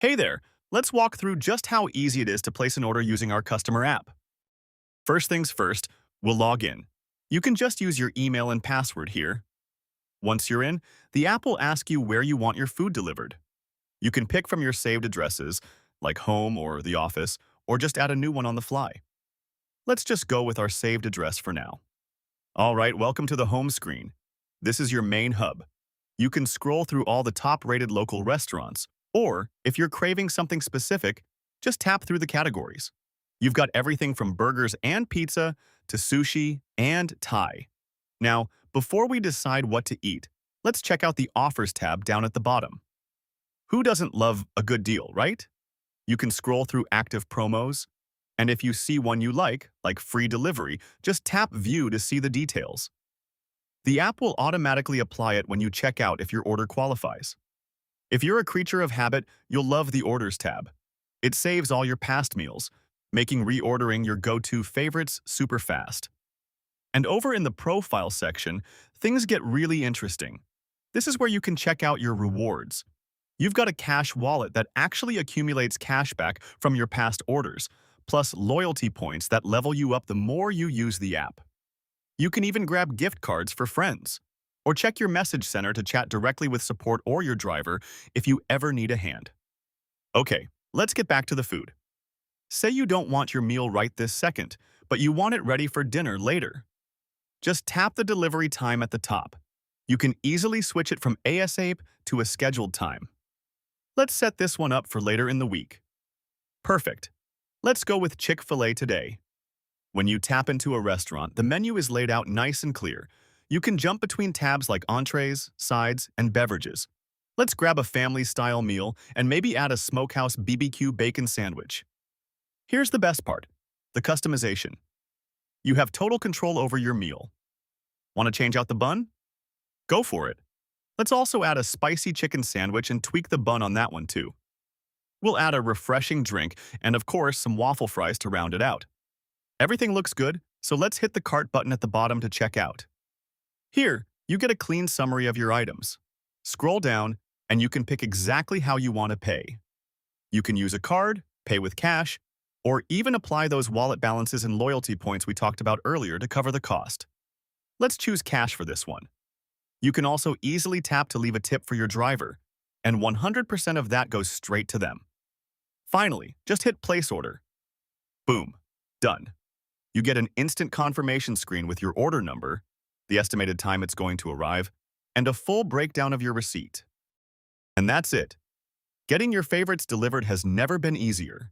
Hey there, let's walk through just how easy it is to place an order using our customer app. First things first, we'll log in. You can just use your email and password here. Once you're in, the app will ask you where you want your food delivered. You can pick from your saved addresses, like home or the office, or just add a new one on the fly. Let's just go with our saved address for now. All right, welcome to the home screen. This is your main hub. You can scroll through all the top-rated local restaurants, or if you're craving something specific, just tap through the categories. You've got everything from burgers and pizza to sushi and Thai. Now, before we decide what to eat, let's check out the Offers tab down at the bottom. Who doesn't love a good deal, right? You can scroll through active promos, and if you see one you like free delivery, just tap View to see the details. The app will automatically apply it when you check out if your order qualifies. If you're a creature of habit, you'll love the Orders tab. It saves all your past meals, making reordering your go-to favorites super fast. And over in the Profile section, things get really interesting. This is where you can check out your rewards. You've got a cash wallet that actually accumulates cash back from your past orders, plus loyalty points that level you up the more you use the app. You can even grab gift cards for friends, or check your message center to chat directly with support or your driver if you ever need a hand. Okay, let's get back to the food. Say you don't want your meal right this second, but you want it ready for dinner later. Just tap the delivery time at the top. You can easily switch it from ASAP to a scheduled time. Let's set this one up for later in the week. Perfect. Let's go with Chick-fil-A today. When you tap into a restaurant, the menu is laid out nice and clear. You can jump between tabs like entrees, sides, and beverages. Let's grab a family-style meal and maybe add a smokehouse BBQ bacon sandwich. Here's the best part, the customization. You have total control over your meal. Want to change out the bun? Go for it. Let's also add a spicy chicken sandwich and tweak the bun on that one too. We'll add a refreshing drink and of course some waffle fries to round it out. Everything looks good, so let's hit the cart button at the bottom to check out. Here, you get a clean summary of your items. Scroll down, and you can pick exactly how you want to pay. You can use a card, pay with cash, or even apply those wallet balances and loyalty points we talked about earlier to cover the cost. Let's choose cash for this one. You can also easily tap to leave a tip for your driver, and 100% of that goes straight to them. Finally, just hit place order. Boom, done. You get an instant confirmation screen with your order number, the estimated time it's going to arrive, and a full breakdown of your receipt. And that's it. Getting your favorites delivered has never been easier.